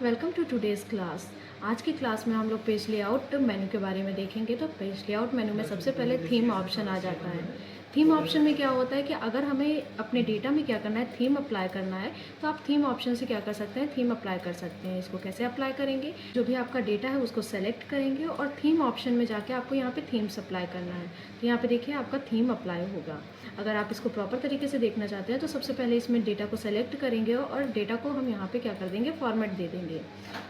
Welcome to today's class. आज की class में हम लोग पेज लेआउट मेनू के बारे में देखेंगे। तो पेज लेआउट मेनू में सबसे पहले थीम ऑप्शन आ जाता है। थीम ऑप्शन में क्या होता है कि अगर हमें अपने डेटा में क्या करना है, थीम अप्लाई करना है, तो आप थीम ऑप्शन से क्या कर सकते हैं, थीम अप्लाई कर सकते हैं। इसको कैसे अप्लाई करेंगे, जो भी आपका डेटा है उसको सेलेक्ट करेंगे और थीम ऑप्शन में जाके आपको यहाँ पे थीम्स अप्लाई करना है। तो यहाँ पे देखिए आपका थीम अप्लाई होगा। अगर आप इसको प्रॉपर तरीके से देखना चाहते हैं तो सबसे पहले इसमें डेटा को सेलेक्ट करेंगे और डेटा को हम यहाँ पे क्या कर देंगे, फॉर्मेट दे देंगे।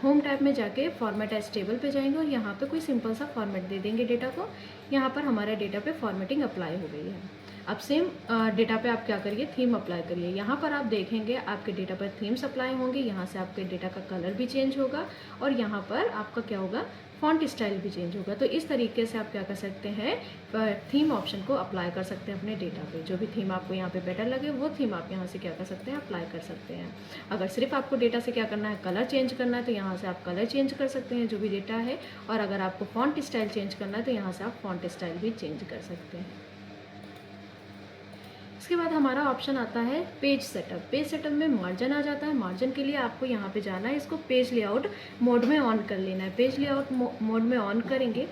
होम टैब में जाके फॉर्मेट एज टेबल पे जाएंगे और यहाँ पे कोई सिंपल सा फॉर्मेट दे देंगे डेटा को। यहाँ पर हमारे डेटा पे फॉर्मेटिंग अप्लाई हो गई है। अब सेम डेटा पे आप क्या करिए, थीम अप्लाई करिए। यहाँ पर आप देखेंगे आपके डेटा पर थीम्स अप्लाई होंगे। यहाँ से आपके डेटा का कलर भी चेंज होगा और यहाँ पर आपका क्या होगा, फॉन्ट स्टाइल भी चेंज होगा। तो इस तरीके से आप क्या कर सकते हैं, थीम ऑप्शन को अप्लाई कर सकते हैं अपने डेटा पे। जो भी थीम आपको यहाँ पे बेटर लगे वो थीम आप यहाँ से क्या कर सकते हैं, अप्लाई कर सकते हैं। अगर सिर्फ आपको डेटा से क्या करना है, कलर चेंज करना है, तो यहाँ से आप कलर चेंज कर सकते हैं जो भी डेटा है। और अगर आपको फॉन्ट स्टाइल चेंज करना है तो यहाँ से आप फॉन्ट स्टाइल भी चेंज कर सकते हैं। इसके बाद हमारा ऑप्शन आता है पेज सेटअप। पेज सेटअप में मार्जिन आ जाता है। मार्जिन के लिए आपको यहाँ पे जाना है, इसको पेज लेआउट मोड में ऑन कर लेना है। पेज लेआउट मोड में ऑन करेंगे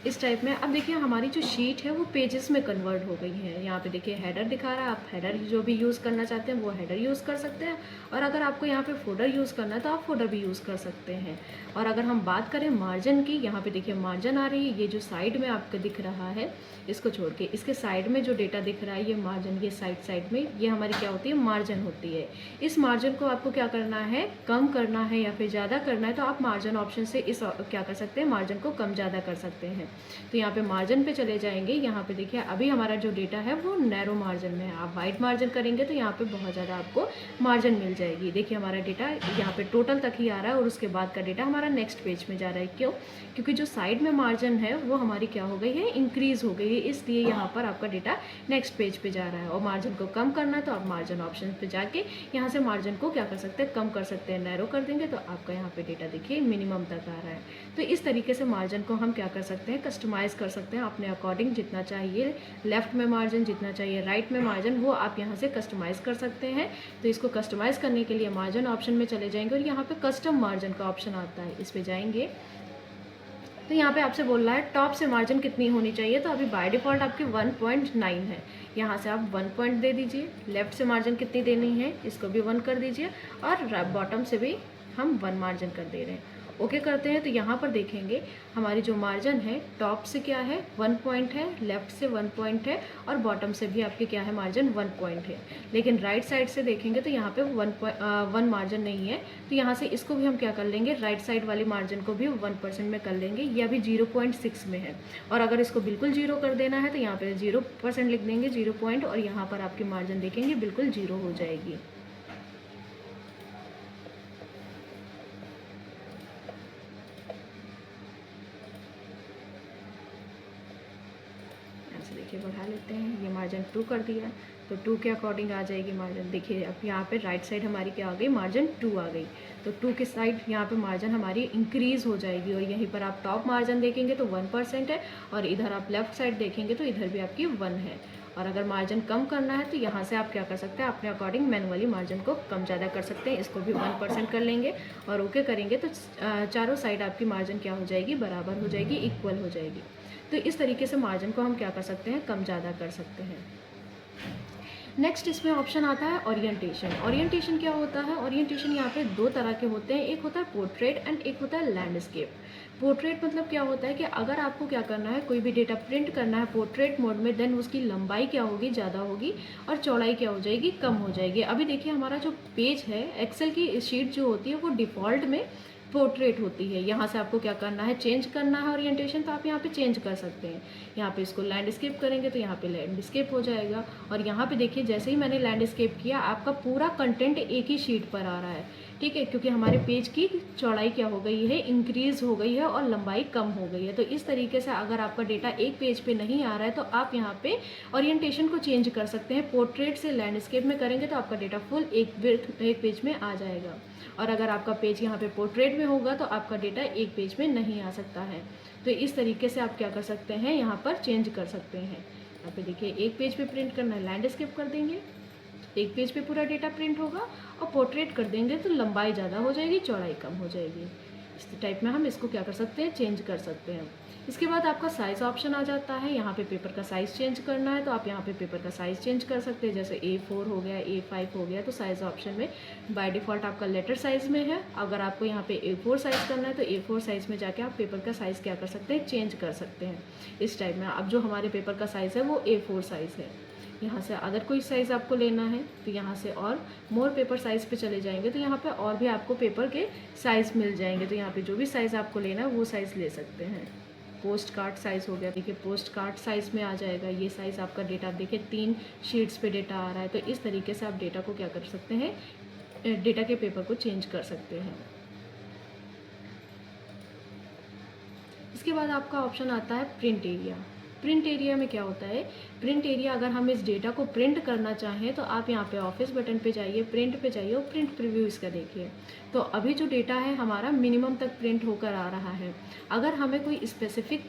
इस टाइप में। अब देखिए हमारी जो शीट है वो पेजेस में कन्वर्ट हो गई है। यहाँ पे देखिए हेडर दिखा रहा है, आप हेडर जो भी यूज़ करना चाहते हैं वो हेडर यूज़ कर सकते हैं। और अगर आपको यहाँ पे फोल्डर यूज़ करना है तो आप फोल्डर भी यूज़ कर सकते हैं। और अगर हम बात करें मार्जिन की, यहाँ पे देखिए मार्जिन आ रही है। ये जो साइड में आपको दिख रहा है, इसको छोड़ के इसके साइड में जो डेटा दिख रहा है, ये मार्जिन, ये साइड में ये हमारी क्या होती है, मार्जिन होती है। इस मार्जिन को आपको क्या करना है, कम करना है या फिर ज़्यादा करना है, तो आप मार्जिन ऑप्शन से इस क्या कर सकते हैं, मार्जिन को कम ज़्यादा कर सकते हैं। तो यहाँ पे मार्जिन पे चले जाएंगे। यहाँ पे देखिए अभी हमारा जो डेटा है वो नैरो मार्जिन में है। आप वाइड मार्जिन करेंगे तो यहाँ पे बहुत ज़्यादा आपको मार्जिन मिल जाएगी। देखिए हमारा डेटा यहाँ पे टोटल तक ही आ रहा है और उसके बाद का डेटा हमारा नेक्स्ट पेज में जा रहा है। क्यों? क्योंकि जो साइड में मार्जिन है वो हमारी क्या हो गई है, इंक्रीज़ हो गई है, इसलिए यहाँ पर आपका डेटा नेक्स्ट पेज पे जा रहा है। और मार्जिन को कम करना है तो आप मार्जिन ऑप्शन पे जाके यहाँ से मार्जिन को क्या कर सकते हैं, कम कर सकते हैं। नैरो कर देंगे तो आपका यहाँ पे डेटा देखिए मिनिमम तक आ रहा है। तो इस तरीके से मार्जिन को हम क्या कर सकते हैं, कस्टमाइज़ कर सकते हैं अपने अकॉर्डिंग। जितना चाहिए लेफ्ट में मार्जिन, जितना चाहिए राइट में मार्जिन, वो आप यहाँ से कस्टमाइज़ कर सकते हैं। तो इसको कस्टमाइज़ करने के लिए मार्जिन ऑप्शन में चले जाएंगे और यहाँ पे कस्टम मार्जिन का ऑप्शन आता है, इस पर जाएंगे। तो यहाँ पे आपसे बोल रहा है टॉप से मार्जिन कितनी होनी चाहिए। तो अभी बाय डिफ़ॉल्ट आपकी 1.9 है। यहाँ से आप 1 पॉइंट दे दीजिए। लेफ़्ट से मार्जिन कितनी देनी है, इसको भी 1 कर दीजिए। और बॉटम से भी हम 1 मार्जिन कर दे रहे हैं। ओके करते हैं तो यहाँ पर देखेंगे हमारी जो मार्जिन है, टॉप से क्या है 1 पॉइंट है, लेफ़्ट से 1 पॉइंट है और बॉटम से भी आपके क्या है, मार्जिन 1 पॉइंट है। लेकिन राइट साइड से देखेंगे तो यहाँ पे 1 मार्जिन नहीं है। तो यहाँ से इसको भी हम क्या कर लेंगे, राइट साइड वाली मार्जिन को भी 1% में कर लेंगे। ये अभी 0.6 में है। और अगर इसको बिल्कुल 0 कर देना है तो यहाँ पे 0% लिख देंगे, 0 पॉइंट, और यहाँ पर आपकी मार्जिन देखेंगे बिल्कुल 0 हो जाएगी। देखिए बढ़ा लेते हैं, ये मार्जिन 2 कर दिया तो 2 के अकॉर्डिंग आ जाएगी मार्जिन। देखिए अब यहाँ पे राइट साइड हमारी क्या आ गई, मार्जिन 2 आ गई। तो 2 के साइड यहाँ पे मार्जिन हमारी इंक्रीज़ हो जाएगी। और यहीं पर आप टॉप मार्जिन देखेंगे तो 1% है और इधर आप लेफ्ट साइड देखेंगे तो इधर भी आपकी 1 है। और अगर मार्जिन कम करना है तो यहाँ से आप क्या कर सकते हैं, अपने अकॉर्डिंग मैनुअली मार्जिन को कम ज़्यादा कर सकते हैं। इसको भी 1% कर लेंगे और ओके करेंगे तो चारों साइड आपकी मार्जिन क्या हो जाएगी, बराबर हो जाएगी, इक्वल हो जाएगी। तो इस तरीके से मार्जिन को हम क्या कर सकते हैं, कम ज़्यादा कर सकते हैं। नेक्स्ट इसमें ऑप्शन आता है ओरिएंटेशन। ओरिएंटेशन क्या होता है, ओरिएंटेशन यहाँ पे 2 तरह के होते हैं। एक होता है पोर्ट्रेट एंड एक होता है लैंडस्केप। पोर्ट्रेट मतलब क्या होता है कि अगर आपको क्या करना है, कोई भी डेटा प्रिंट करना है पोर्ट्रेट मोड में, देन उसकी लंबाई क्या होगी, ज़्यादा होगी और चौड़ाई क्या हो जाएगी, कम हो जाएगी। अभी देखिए हमारा जो पेज है, एक्सेल की शीट जो होती है वो डिफ़ॉल्ट में पोर्ट्रेट होती है। यहाँ से आपको क्या करना है, चेंज करना है ओरिएंटेशन, तो आप यहाँ पे चेंज कर सकते हैं। यहाँ पे इसको लैंडस्केप करेंगे तो यहाँ पे लैंडस्केप हो जाएगा। और यहाँ पे देखिए जैसे ही मैंने लैंडस्केप किया, आपका पूरा कंटेंट एक ही शीट पर आ रहा है, ठीक है, क्योंकि हमारे पेज की चौड़ाई क्या हो गई है, इंक्रीज़ हो गई है और लंबाई कम हो गई है। तो इस तरीके से अगर आपका डेटा एक पेज पे नहीं आ रहा है तो आप यहाँ पे ओरिएंटेशन को चेंज कर सकते हैं। पोर्ट्रेट से लैंडस्केप में करेंगे तो आपका डेटा फुल एक पेज में आ जाएगा। और अगर आपका पेज यहाँ पे पोर्ट्रेट में होगा तो आपका डेटा एक पेज में नहीं आ सकता है। तो इस तरीके से आप क्या कर सकते हैं, यहाँ पर चेंज कर सकते हैं। यहाँ पे देखिए एक पेज पे प्रिंट करना है, लैंडस्केप कर देंगे, एक पेज पे पूरा डेटा प्रिंट होगा, और पोर्ट्रेट कर देंगे तो लंबाई ज़्यादा हो जाएगी, चौड़ाई कम हो जाएगी। इस टाइप में हम इसको क्या कर सकते हैं, चेंज कर सकते हैं। इसके बाद आपका साइज़ ऑप्शन आ जाता है। यहाँ पे पेपर का साइज़ चेंज करना है तो आप यहाँ पे पेपर का साइज़ चेंज कर सकते हैं। जैसे A4 हो गया, A5 हो गया, तो साइज़ ऑप्शन में बाय डिफ़ॉल्ट आपका लेटर साइज़ में है। अगर आपको यहाँ पे A4 साइज़ करना है तो A4 साइज़ में जाके आप पेपर का साइज़ क्या कर सकते हैं, चेंज कर सकते हैं इस टाइप में। अब जो हमारे पेपर का साइज़ है वो A4 साइज़ है। यहाँ से अगर कोई साइज़ आपको लेना है तो यहाँ से और मोर पेपर साइज़ पे चले जाएंगे तो यहाँ पे और भी आपको पेपर के साइज़ मिल जाएंगे। तो यहाँ पे जो भी साइज़ आपको लेना है वो साइज़ ले सकते हैं। पोस्ट कार्ड साइज़ हो गया, देखिए पोस्ट कार्ड साइज़ में आ जाएगा ये साइज़ आपका डेटा। आप देखिए 3 शीट्स पे डेटा आ रहा है। तो इस तरीके से आप डेटा को क्या कर सकते हैं, डेटा के पेपर को चेंज कर सकते हैं। इसके बाद आपका ऑप्शन आता है प्रिंट एरिया। प्रिंट एरिया में क्या होता है, प्रिंट एरिया अगर हम इस डेटा को प्रिंट करना चाहें तो आप यहाँ पे ऑफिस बटन पे जाइए, प्रिंट पे जाइए और प्रिंट प्रीव्यू इसका देखिए। तो अभी जो डेटा है हमारा मिनिमम तक प्रिंट होकर आ रहा है। अगर हमें कोई स्पेसिफिक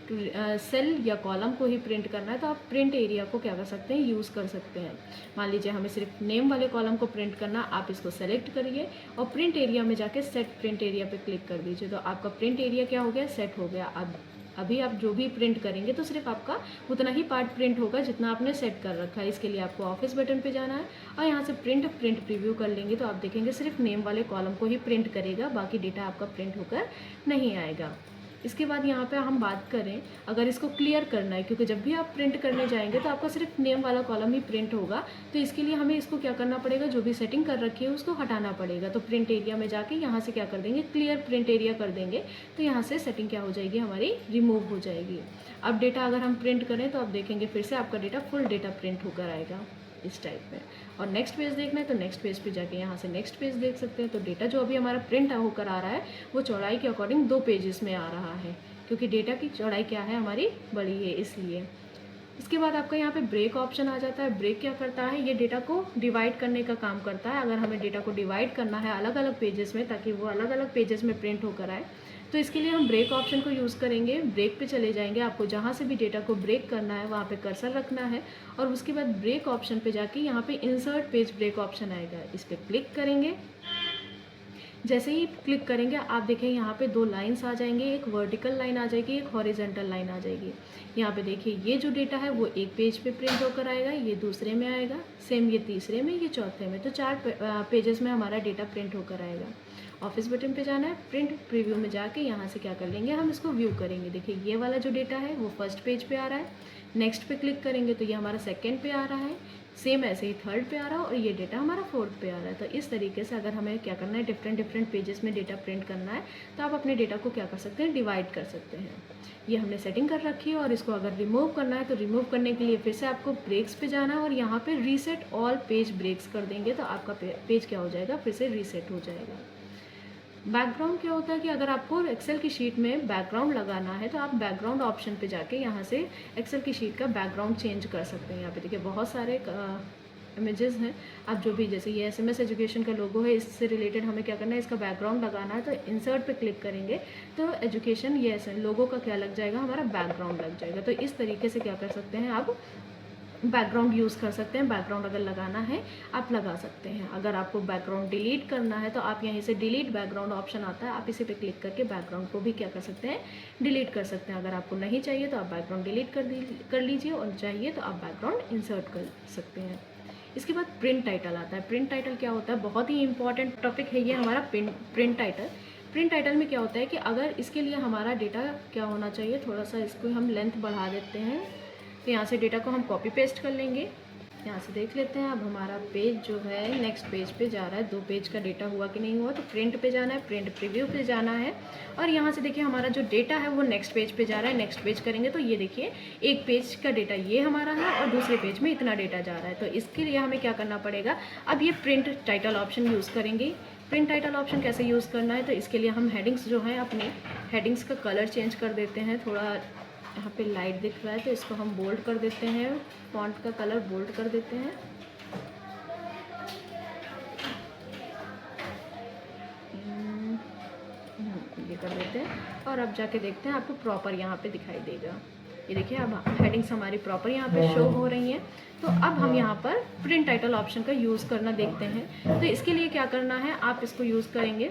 सेल या कॉलम को ही प्रिंट करना है तो आप प्रिंट एरिया को क्या कर सकते हैं, यूज़ कर सकते हैं। मान लीजिए हमें सिर्फ नेम वाले कॉलम को प्रिंट करना, आप इसको सेलेक्ट करिए और प्रिंट एरिया में जाके सेट प्रिंट एरिया पे क्लिक कर दीजिए। तो आपका प्रिंट एरिया क्या हो गया, सेट हो गया। अब अभी आप जो भी प्रिंट करेंगे तो सिर्फ आपका उतना ही पार्ट प्रिंट होगा जितना आपने सेट कर रखा है। इसके लिए आपको ऑफिस बटन पे जाना है और यहाँ से प्रिंट प्रीव्यू कर लेंगे तो आप देखेंगे सिर्फ नेम वाले कॉलम को ही प्रिंट करेगा, बाकी डेटा आपका प्रिंट होकर नहीं आएगा। इसके बाद यहाँ पे हम बात करें, अगर इसको क्लियर करना है, क्योंकि जब भी आप प्रिंट करने जाएंगे तो आपका सिर्फ नेम वाला कॉलम ही प्रिंट होगा, तो इसके लिए हमें इसको क्या करना पड़ेगा, जो भी सेटिंग कर रखी है उसको हटाना पड़ेगा। तो प्रिंट एरिया में जाके यहाँ से क्या कर देंगे, क्लियर प्रिंट एरिया कर देंगे। तो यहाँ से सेटिंग क्या हो जाएगी, हमारी रिमूव हो जाएगी। अब डेटा अगर हम प्रिंट करें तो आप देखेंगे फिर से आपका डेटा फुल डेटा प्रिंट होकर आएगा इस टाइप में। और नेक्स्ट पेज देखना है तो नेक्स्ट पेज पे जाके यहाँ से नेक्स्ट पेज देख सकते हैं। तो डेटा जो अभी हमारा प्रिंट होकर आ रहा है वो चौड़ाई के अकॉर्डिंग 2 पेजेस में आ रहा है, क्योंकि डेटा की चौड़ाई क्या है, हमारी बड़ी है इसलिए। इसके बाद आपका यहाँ पे ब्रेक ऑप्शन आ जाता है। ब्रेक क्या करता है, ये डेटा को डिवाइड करने का काम करता है। अगर हमें डेटा को डिवाइड करना है अलग अलग पेजेस में ताकि वो अलग अलग पेजेस में प्रिंट होकर आए, तो इसके लिए हम ब्रेक ऑप्शन को यूज़ करेंगे। ब्रेक पे चले जाएंगे, आपको जहाँ से भी डेटा को ब्रेक करना है वहाँ पे कर्सर रखना है और उसके बाद ब्रेक ऑप्शन पे जाके यहाँ पे इंसर्ट पेज ब्रेक ऑप्शन आएगा, इस पर क्लिक करेंगे। जैसे ही क्लिक करेंगे आप देखें यहाँ पे 2 लाइन्स आ जाएंगे, एक वर्टिकल लाइन आ जाएगी, एक हॉरिजेंटल लाइन आ जाएगी। यहाँ पे देखिए ये जो डेटा है वो एक पेज पे प्रिंट होकर आएगा, ये दूसरे में आएगा, सेम ये तीसरे में, ये चौथे में। तो 4 पेजेस में हमारा डेटा प्रिंट होकर आएगा। ऑफिस बटन पे जाना है, प्रिंट प्रीव्यू में जाके यहाँ से क्या कर लेंगे, हम इसको व्यू करेंगे। देखिए ये वाला जो डेटा है वो फर्स्ट पेज पे आ रहा है, नेक्स्ट पे क्लिक करेंगे तो ये हमारा सेकंड पे आ रहा है, सेम ऐसे ही थर्ड पे आ रहा है और ये डेटा हमारा फोर्थ पे आ रहा है। तो इस तरीके से अगर हमें क्या करना है, डिफरेंट पेजेस में डेटा प्रिंट करना है तो आप अपने डेटा को क्या कर सकते हैं, डिवाइड कर सकते हैं। ये हमने सेटिंग कर रखी है। और इसको अगर रिमूव करना है तो रिमूव करने के लिए फिर से आपको ब्रेक्स पे जाना है और यहाँ पे रीसेट ऑल पेज ब्रेक्स कर देंगे तो आपका पेज क्या हो जाएगा, फिर से रीसेट हो जाएगा। बैकग्राउंड क्या होता है कि अगर आपको एक्सेल की शीट में बैकग्राउंड लगाना है तो आप बैकग्राउंड ऑप्शन पे जाके यहाँ से एक्सेल की शीट का बैकग्राउंड चेंज कर सकते हैं। यहाँ पे देखिए बहुत सारे इमेजेस हैं। आप जो भी, जैसे ये SMS एजुकेशन का लोगो है, इससे रिलेटेड हमें क्या करना है, इसका बैकग्राउंड लगाना है। तो इंसर्ट पे क्लिक करेंगे तो एजुकेशन ये ऐसे लोगो का क्या लग जाएगा, हमारा बैकग्राउंड लग जाएगा। तो इस तरीके से क्या कर सकते हैं, आप बैकग्राउंड यूज़ कर सकते हैं। बैकग्राउंड अगर लगाना है आप लगा सकते हैं। अगर आपको बैकग्राउंड डिलीट करना है तो आप यहीं से डिलीट बैकग्राउंड ऑप्शन आता है, आप इसी पे क्लिक करके बैकग्राउंड को भी क्या कर सकते हैं, डिलीट कर सकते हैं। अगर आपको नहीं चाहिए तो आप बैकग्राउंड डिलीट कर लीजिए और चाहिए तो आप बैकग्राउंड इंसर्ट कर सकते हैं। इसके बाद प्रिंट टाइटल आता है। प्रिंट टाइटल क्या होता है, बहुत ही इंपॉर्टेंट टॉपिक है ये हमारा प्रिंट टाइटल। प्रिंट टाइटल में क्या होता है कि अगर इसके लिए हमारा डेटा क्या होना चाहिए, थोड़ा सा इसको हम लेंथ बढ़ा देते हैं। तो यहाँ से डेटा को हम कॉपी पेस्ट कर लेंगे। यहाँ से देख लेते हैं अब हमारा पेज जो है नेक्स्ट पेज पे जा रहा है। 2 पेज का डेटा हुआ कि नहीं हुआ, तो प्रिंट पे जाना है, प्रिंट प्रीव्यू पे जाना है और यहाँ से देखिए हमारा जो डेटा है वो नेक्स्ट पेज पे जा रहा है। नेक्स्ट पेज करेंगे तो ये देखिए एक पेज का डेटा ये हमारा है और दूसरे पेज में इतना डेटा जा रहा है। तो इसके लिए हमें क्या करना पड़ेगा, अब ये प्रिंट टाइटल ऑप्शन यूज़ करेंगे। प्रिंट टाइटल ऑप्शन कैसे यूज़ करना है, तो इसके लिए हम हेडिंग्स जो हैं अपने हेडिंग्स का कलर चेंज कर देते हैं। थोड़ा यहाँ पे लाइट दिख रहा है तो इसको हम बोल्ड कर देते हैं, फॉन्ट का कलर बोल्ड कर देते हैं। ये कर देते हैं और अब जाके देखते हैं आपको प्रॉपर यहाँ पे दिखाई देगा। ये देखिए अब हेडिंग्स हमारी प्रॉपर यहाँ पे शो हो रही हैं। तो अब हम यहाँ पर प्रिंट टाइटल ऑप्शन का यूज़ करना देखते हैं। तो इसके लिए क्या करना है, आप इसको यूज़ करेंगे,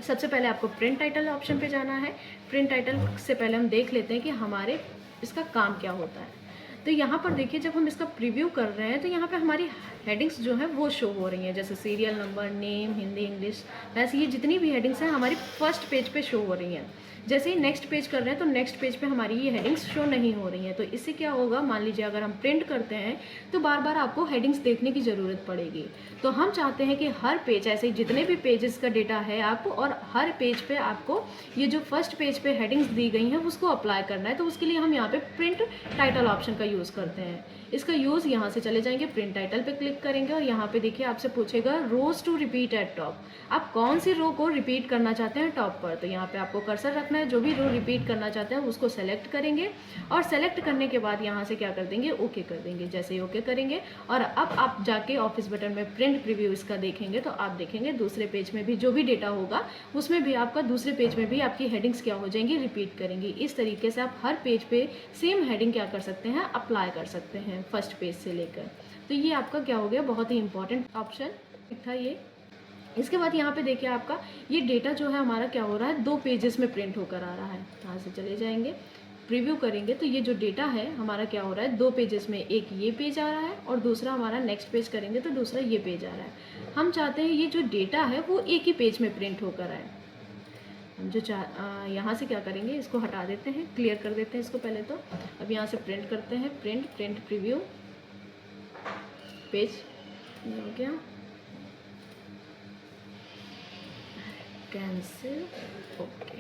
सबसे पहले आपको प्रिंट टाइटल ऑप्शन पे जाना है। प्रिंट टाइटल से पहले हम देख लेते हैं कि हमारे इसका काम क्या होता है। तो यहाँ पर देखिए जब हम इसका प्रीव्यू कर रहे हैं तो यहाँ पे हमारी हेडिंग्स जो है वो शो हो रही हैं, जैसे serial number, name, Hindi, English, वैसे ये जितनी भी हेडिंग्स हैं हमारी फर्स्ट पेज पे शो हो रही हैं। जैसे ही नेक्स्ट पेज कर रहे हैं तो नेक्स्ट पेज पे हमारी ये हेडिंग्स शो नहीं हो रही हैं। तो इससे क्या होगा, मान लीजिए अगर हम प्रिंट करते हैं तो बार बार आपको हेडिंग्स देखने की ज़रूरत पड़ेगी। तो हम चाहते हैं कि हर पेज, ऐसे जितने भी पेजेस का डेटा है आपको, और हर पेज पे आपको ये जो फर्स्ट पेज पे हेडिंग्स दी गई हैं उसको अप्लाई करना है। तो उसके लिए हम यहाँ पे प्रिंट टाइटल ऑप्शन का यूज़ करते हैं। इसका यूज़ यहाँ से चले जाएंगे, प्रिंट टाइटल पे क्लिक करेंगे और यहाँ पे देखिए आपसे पूछेगा रोज टू रिपीट एट टॉप, आप कौन सी रो को रिपीट करना चाहते हैं टॉप पर। तो यहाँ पे आपको कर्सर रखना है, जो भी रो रिपीट करना चाहते हैं उसको सेलेक्ट करेंगे और सेलेक्ट करने के बाद यहाँ से क्या कर देंगे, ओके कर देंगे। जैसे ही ओके करेंगे और अब आप जाके ऑफिस बटन में प्रिंट प्रीव्यू इसका देखेंगे तो आप देखेंगे दूसरे पेज में भी जो भी डेटा होगा उसमें भी आपका दूसरे पेज में भी आपकी हेडिंग्स क्या हो जाएंगी, रिपीट करेंगी। इस तरीके से आप हर पेज पे सेम हेडिंग क्या कर सकते हैं, अप्लाई कर सकते हैं फर्स्ट पेज से लेकर। तो ये आपका क्या हो गया, बहुत ही इंपॉर्टेंट ऑप्शन था ये। इसके बाद यहाँ पे देखिए आपका ये डेटा जो है हमारा क्या हो रहा है, 2 पेजेस में प्रिंट होकर आ रहा है। यहाँ से चले जाएंगे, प्रीव्यू करेंगे तो ये जो डेटा है हमारा क्या हो रहा है, 2 पेजेस में, एक ये पेज आ रहा है और दूसरा हमारा नेक्स्ट पेज करेंगे तो दूसरा ये पेज आ रहा है। हम चाहते हैं ये जो डेटा है वो एक ही पेज में प्रिंट होकर आए। हम जो यहाँ से क्या करेंगे, इसको हटा देते हैं, क्लियर कर देते हैं इसको पहले। तो अब यहाँ से प्रिंट करते हैं, प्रिंट प्रीव्यू पेज, ये हो गया, कैंसिल, ओके,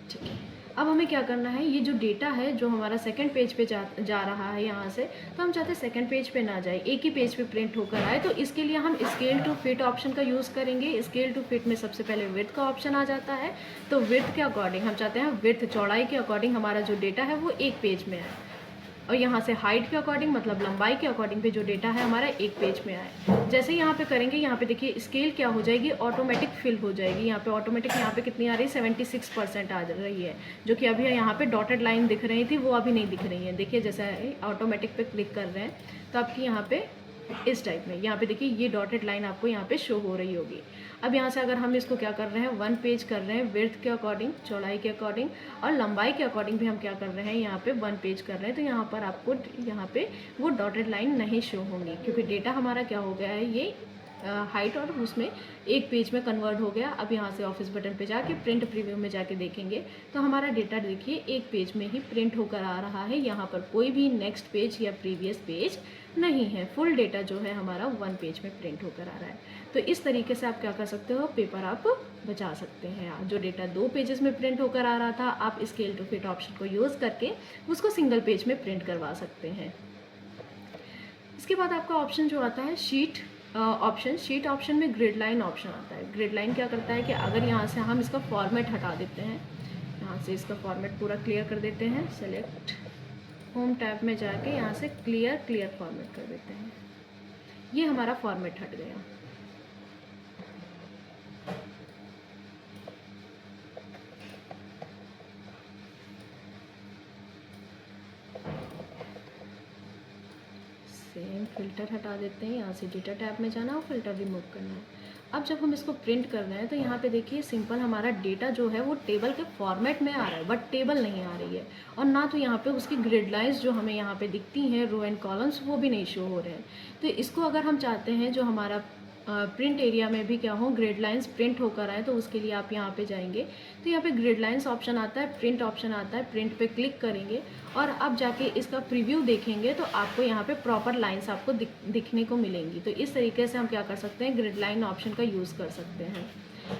ठीक है। अब हमें क्या करना है, ये जो डेटा है जो हमारा सेकंड पेज पे जा रहा है यहाँ से, तो हम चाहते हैं सेकंड पेज पे ना जाए, एक ही पेज पे प्रिंट होकर आए। तो इसके लिए हम स्केल टू फिट ऑप्शन का यूज़ करेंगे। स्केल टू फिट में सबसे पहले विड्थ का ऑप्शन आ जाता है। तो विड्थ के अकॉर्डिंग हम चाहते हैं, विड्थ चौड़ाई के अकॉर्डिंग हमारा जो डेटा है वो एक पेज में आए, और यहाँ से हाइट के अकॉर्डिंग मतलब लंबाई के अकॉर्डिंग पे जो डेटा है हमारा एक पेज में आए। जैसे यहाँ पे करेंगे, यहाँ पे देखिए स्केल क्या हो जाएगी, ऑटोमेटिक फिल हो जाएगी। यहाँ पे ऑटोमेटिक, यहाँ पे कितनी आ रही है, 76% आ रही है, जो कि अभी यहाँ पे डॉटेड लाइन दिख रही थी वो अभी नहीं दिख रही है। देखिए जैसे ऑटोमेटिक पे क्लिक कर रहे हैं तो आपकी यहाँ पे इस टाइप में, यहाँ पे देखिए ये डॉटेड लाइन आपको यहाँ पे शो हो रही होगी। अब यहाँ से अगर हम इसको क्या कर रहे हैं, 1 पेज कर रहे हैं, विड्थ के अकॉर्डिंग, चौड़ाई के अकॉर्डिंग और लंबाई के अकॉर्डिंग भी हम क्या कर रहे हैं, यहाँ पे 1 पेज कर रहे हैं। तो यहाँ पर आपको यहाँ पे वो डॉटेड लाइन नहीं शो होंगी, क्योंकि डेटा हमारा क्या हो गया है, ये हाइट और उसमें एक पेज में कन्वर्ट हो गया। अब यहाँ से ऑफिस बटन पे जाके प्रिंट प्रीव्यू में जाके देखेंगे तो हमारा डेटा देखिए एक पेज में ही प्रिंट होकर आ रहा है। यहाँ पर कोई भी नेक्स्ट पेज या प्रीवियस पेज नहीं है, फुल डेटा जो है हमारा 1 पेज में प्रिंट होकर आ रहा है। तो इस तरीके से आप क्या कर सकते हो, पेपर आप बचा सकते हैं। जो डेटा 2 पेजेस में प्रिंट होकर आ रहा था, आप स्केल टू फिट ऑप्शन को यूज़ करके उसको सिंगल पेज में प्रिंट करवा सकते हैं। इसके बाद आपका ऑप्शन जो आता है शीट ऑप्शन, शीट ऑप्शन में ग्रिड लाइन ऑप्शन आता है। ग्रिड लाइन क्या करता है कि अगर यहाँ से हम इसका फॉर्मेट हटा देते हैं, यहाँ से इसका फॉर्मेट पूरा क्लियर कर देते हैं, सेलेक्ट होम टैब में जाके यहाँ से क्लियर फॉर्मेट कर देते हैं, ये हमारा फॉर्मेट हट गया। सेम फिल्टर हटा देते हैं, यहाँ से डेटा टैब में जाना और फिल्टर रिमूव करना है। अब जब हम इसको प्रिंट कर रहे हैं तो यहाँ पे देखिए सिंपल हमारा डेटा जो है वो टेबल के फॉर्मेट में आ रहा है, बट टेबल नहीं आ रही है, और ना तो यहाँ पे उसकी ग्रिड लाइंस जो हमें यहाँ पे दिखती हैं, रो एंड कॉलम्स, वो भी नहीं शो हो रहे हैं। तो इसको अगर हम चाहते हैं जो हमारा प्रिंट एरिया में भी क्या हो, ग्रिड लाइंस प्रिंट होकर आए, तो उसके लिए आप यहाँ पे जाएंगे तो यहाँ पे ग्रिड लाइंस ऑप्शन आता है, प्रिंट ऑप्शन आता है, प्रिंट पे क्लिक करेंगे और अब जाके इसका प्रीव्यू देखेंगे तो आपको यहाँ पे प्रॉपर लाइंस आपको दिखने को मिलेंगी। तो इस तरीके से हम क्या कर सकते हैं, ग्रिड लाइन ऑप्शन का यूज़ कर सकते हैं।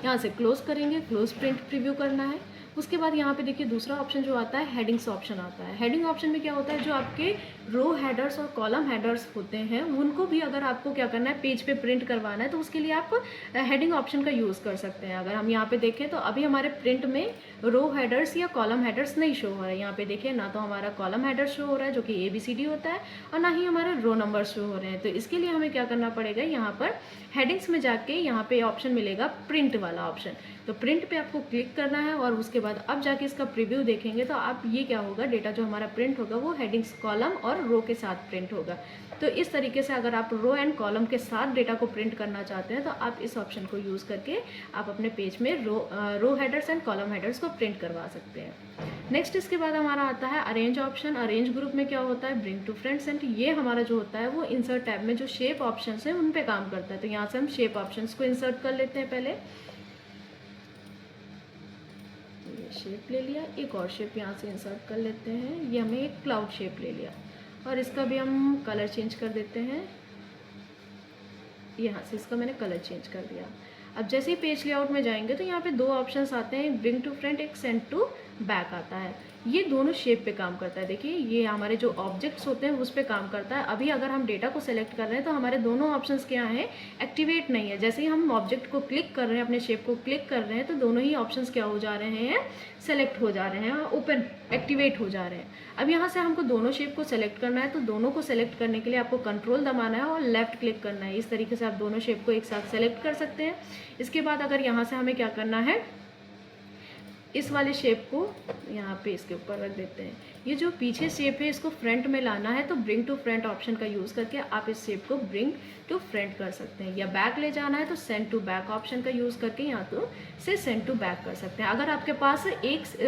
यहाँ से क्लोज करेंगे, क्लोज प्रिंट प्रीव्यू करना है। उसके बाद यहाँ पे देखिए दूसरा ऑप्शन जो आता है हेडिंग्स ऑप्शन आता है। हेडिंग ऑप्शन में क्या होता है, जो आपके रो हेडर्स और कॉलम हेडर्स होते हैं, उनको भी अगर आपको क्या करना है पेज पे प्रिंट करवाना है तो उसके लिए आप हेडिंग ऑप्शन का यूज़ कर सकते हैं। अगर हम यहाँ पे देखें तो अभी हमारे प्रिंट में रो हेडर्स या कॉलम हेडर्स नहीं शो हो रहा है। यहाँ पे देखिए ना तो हमारा कॉलम हेडर शो हो रहा है जो कि ABCD होता है, और ना ही हमारे रो नंबर शो हो रहे हैं। तो इसके लिए हमें क्या करना पड़ेगा, यहाँ पर हेडिंग्स में जाके यहाँ पे ऑप्शन मिलेगा प्रिंट वाला ऑप्शन, तो प्रिंट पे आपको क्लिक करना है और उसके बाद अब जाके इसका प्रीव्यू देखेंगे तो आप ये क्या होगा, डेटा जो हमारा प्रिंट होगा वो हेडिंग्स कॉलम और रो के साथ प्रिंट होगा। तो इस तरीके से अगर आप रो एंड कॉलम के साथ डेटा को प्रिंट करना चाहते हैं तो आप इस ऑप्शन को यूज़ करके आप अपने पेज में रो हेडर्स एंड कॉलम हेडर्स को प्रिंट करवा सकते हैं। नेक्स्ट इसके बाद हमारा आता है अरेंज ऑप्शन। अरेंज ग्रुप में क्या होता है, ब्रिंग टू फ्रंट एंड ये हमारा जो होता है वो इंसर्ट टैब में जो शेप ऑप्शन है उन पे काम करता है। तो यहाँ से हम शेप ऑप्शन को इंसर्ट कर लेते हैं। पहले शेप ले लिया, एक और शेप यहाँ से इंसर्ट कर लेते हैं। ये हमें एक क्लाउड शेप ले लिया और इसका भी हम कलर चेंज कर देते हैं। यहाँ से इसका मैंने कलर चेंज कर दिया। अब जैसे ही पेज लेआउट में जाएंगे तो यहाँ पे दो ऑप्शंस आते हैं, ब्रिंग टू फ्रंट, एक सेंड टू बैक आता है। ये दोनों शेप पे काम करता है। देखिए ये हमारे जो ऑब्जेक्ट्स होते हैं उस पे काम करता है। अभी अगर हम डेटा को सेलेक्ट कर रहे हैं तो हमारे दोनों ऑप्शंस क्या हैं, एक्टिवेट नहीं है। जैसे ही हम ऑब्जेक्ट को क्लिक कर रहे हैं, अपने शेप को क्लिक कर रहे हैं तो दोनों ही ऑप्शंस क्या हो जा रहे हैं, सेलेक्ट हो जा रहे हैं, ओपन एक्टिवेट हो जा रहे हैं। अब यहाँ से हमको दोनों शेप को सेलेक्ट करना है, तो दोनों को सेलेक्ट करने के लिए आपको कंट्रोल दबाना है और लेफ्ट क्लिक करना है। इस तरीके से आप दोनों शेप को एक साथ सेलेक्ट कर सकते हैं। इसके बाद अगर यहाँ से हमें क्या करना है, इस वाले शेप को यहाँ पे इसके ऊपर रख देते हैं। ये जो पीछे शेप है इसको फ्रंट में लाना है तो ब्रिंग टू फ्रंट ऑप्शन का यूज़ करके आप इस शेप को ब्रिंग टू फ्रंट कर सकते हैं, या बैक ले जाना है तो सेंड टू बैक ऑप्शन का यूज़ करके यहाँ तो से सेंड टू बैक कर सकते हैं। अगर आपके पास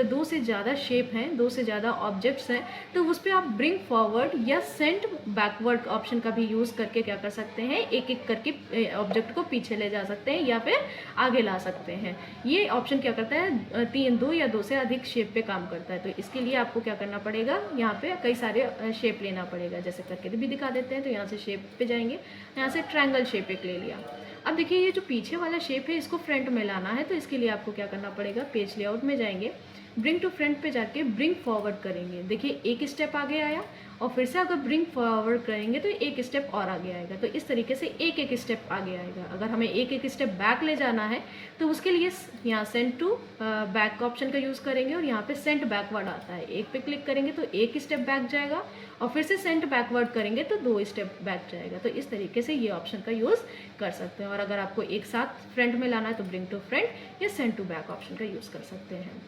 दो से ज़्यादा शेप हैं, दो से ज़्यादा ऑब्जेक्ट्स हैं, तो उस पर आप ब्रिंग फॉरवर्ड या सेंड बैकवर्ड ऑप्शन का भी यूज़ करके क्या कर सकते हैं, एक एक करके ऑब्जेक्ट को पीछे ले जा सकते हैं या फिर आगे ला सकते हैं। ये ऑप्शन क्या करता है, दो या दो से अधिक शेप पे काम करता है। तो इसके लिए आपको क्या करना पड़ेगा, यहाँ पे कई सारे शेप लेना पड़ेगा। जैसे करके भी दिखा देते हैं। तो यहाँ से शेप पे जाएंगे, यहाँ से ट्रायंगल शेप एक ले लिया। अब देखिए ये जो पीछे वाला शेप है इसको फ्रंट में लाना है, तो इसके लिए आपको क्या करना पड़ेगा, पेज लेआउट में जाएंगे, ब्रिंग टू फ्रंट पे जाके ब्रिंग फॉरवर्ड करेंगे। देखिए एक स्टेप आगे आया और फिर से अगर ब्रिंग फॉरवर्ड करेंगे तो एक स्टेप और आगे आएगा। तो इस तरीके से एक एक स्टेप आगे आएगा। अगर हमें एक एक स्टेप बैक ले जाना है तो उसके लिए यहाँ सेंड टू बैक ऑप्शन का यूज़ करेंगे और यहाँ पे सेंड बैकवर्ड आता है। एक पे क्लिक करेंगे तो एक स्टेप बैक जाएगा और फिर से सेंड बैकवर्ड करेंगे तो दो स्टेप बैक जाएगा। तो इस तरीके से ये ऑप्शन का यूज़ कर सकते हैं। और अगर आपको एक साथ फ्रंट में लाना है तो ब्रिंग टू फ्रंट या सेंड टू बैक ऑप्शन का यूज़ कर सकते हैं।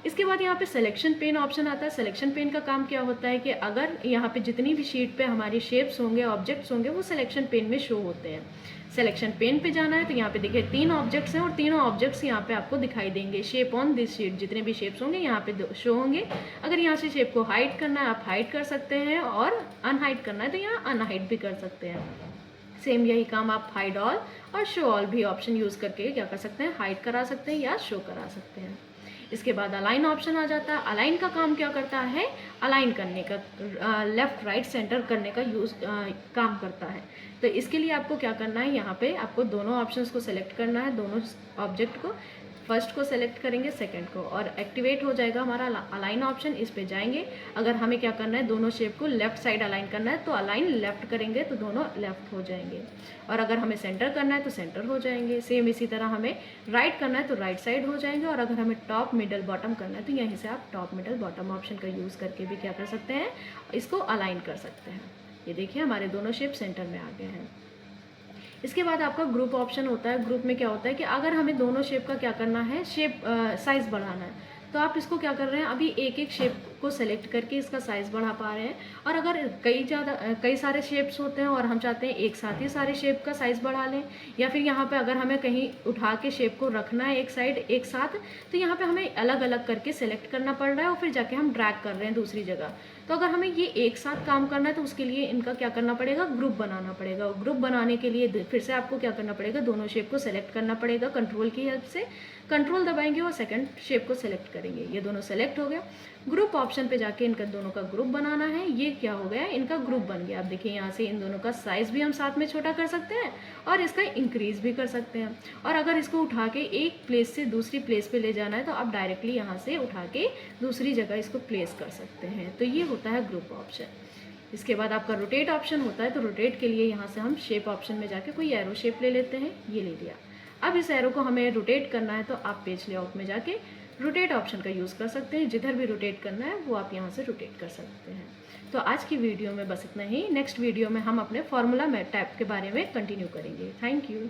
इसके बाद यहाँ पे सिलेक्शन पेन ऑप्शन आता है। सिलेक्शन पेन का काम क्या होता है कि अगर यहाँ पे जितनी भी शीट पे हमारी शेप्स होंगे, ऑब्जेक्ट्स होंगे, वो सिलेक्शन पेन में शो होते हैं। सिलेक्शन पेन पे जाना है तो यहाँ पे देखिए 3 ऑब्जेक्ट्स हैं और तीनों ऑब्जेक्ट्स यहाँ पे आपको दिखाई देंगे। शेप ऑन दिस शीट, जितने भी शेप्स होंगे यहाँ पे शो होंगे। अगर यहाँ से शेप को हाइड करना है आप हाइड कर सकते हैं और अनहाइड करना है तो यहाँ अनहाइड भी कर सकते हैं। सेम यही काम आप हाइड ऑल और शो ऑल भी ऑप्शन यूज़ करके क्या कर सकते हैं, हाइड करा सकते हैं या शो करा सकते हैं। इसके बाद अलाइन ऑप्शन आ जाता है। अलाइन का काम क्या करता है, अलाइन करने का, लेफ्ट राइट सेंटर करने का काम करता है। तो इसके लिए आपको क्या करना है, यहाँ पे आपको दोनों ऑप्शंस को सेलेक्ट करना है, दोनों ऑब्जेक्ट को, फर्स्ट को सेलेक्ट करेंगे, सेकंड को, और एक्टिवेट हो जाएगा हमारा अलाइन ऑप्शन। इस पे जाएंगे। अगर हमें क्या करना है, दोनों शेप को लेफ्ट साइड अलाइन करना है तो अलाइन लेफ्ट करेंगे तो दोनों लेफ्ट हो जाएंगे, और अगर हमें सेंटर करना है तो सेंटर हो जाएंगे। सेम इसी तरह हमें राइट करना है तो राइट साइड हो जाएंगे, और अगर हमें टॉप मिडल बॉटम करना है तो यहीं से आप टॉप मिडल बॉटम ऑप्शन का यूज़ करके भी क्या कर सकते हैं, इसको अलाइन कर सकते हैं। ये देखिए हमारे दोनों शेप सेंटर में आ गए हैं। इसके बाद आपका ग्रुप ऑप्शन होता है। ग्रुप में क्या होता है कि अगर हमें दोनों शेप का क्या करना है, शेप साइज़ बढ़ाना है, तो आप इसको क्या कर रहे हैं, अभी एक एक शेप को सेलेक्ट करके इसका साइज़ बढ़ा पा रहे हैं। और अगर कई सारे शेप्स होते हैं और हम चाहते हैं एक साथ ही सारे शेप का साइज़ बढ़ा लें, या फिर यहाँ पे अगर हमें कहीं उठा के शेप को रखना है एक साइड एक साथ, तो यहाँ पे हमें अलग अलग करके सेलेक्ट करना पड़ रहा है और फिर जाके हम ड्रैग कर रहे हैं दूसरी जगह। तो अगर हमें ये एक साथ काम करना है तो उसके लिए इनका क्या करना पड़ेगा, ग्रुप बनाना पड़ेगा। ग्रुप बनाने के लिए फिर से आपको क्या करना पड़ेगा, दोनों शेप को सेलेक्ट करना पड़ेगा कंट्रोल की हेल्प से। कंट्रोल दबाएंगे और सेकंड शेप को सेलेक्ट करेंगे, ये दोनों सेलेक्ट हो गया। ग्रुप ऑप्शन पे जाके इनका दोनों का ग्रुप बनाना है। ये क्या हो गया, इनका ग्रुप बन गया। आप देखिए यहाँ से इन दोनों का साइज़ भी हम साथ में छोटा कर सकते हैं और इसका इंक्रीज़ भी कर सकते हैं। और अगर इसको उठा के एक प्लेस से दूसरी प्लेस पे ले जाना है तो आप डायरेक्टली यहाँ से उठा के दूसरी जगह इसको प्लेस कर सकते हैं। तो ये होता है ग्रुप ऑप्शन। इसके बाद आपका रोटेट ऑप्शन होता है, तो रोटेट के लिए यहाँ से हम शेप ऑप्शन में जाके कोई एरो शेप ले लेते हैं, ये ले लिया। अब इस एरो को हमें रोटेट करना है, तो आप पेज लेआउट में जाके रोटेट ऑप्शन का यूज़ कर सकते हैं। जिधर भी रोटेट करना है वो आप यहाँ से रोटेट कर सकते हैं। तो आज की वीडियो में बस इतना ही। नेक्स्ट वीडियो में हम अपने फॉर्मूला मैथ टैब के बारे में कंटिन्यू करेंगे। Thank you.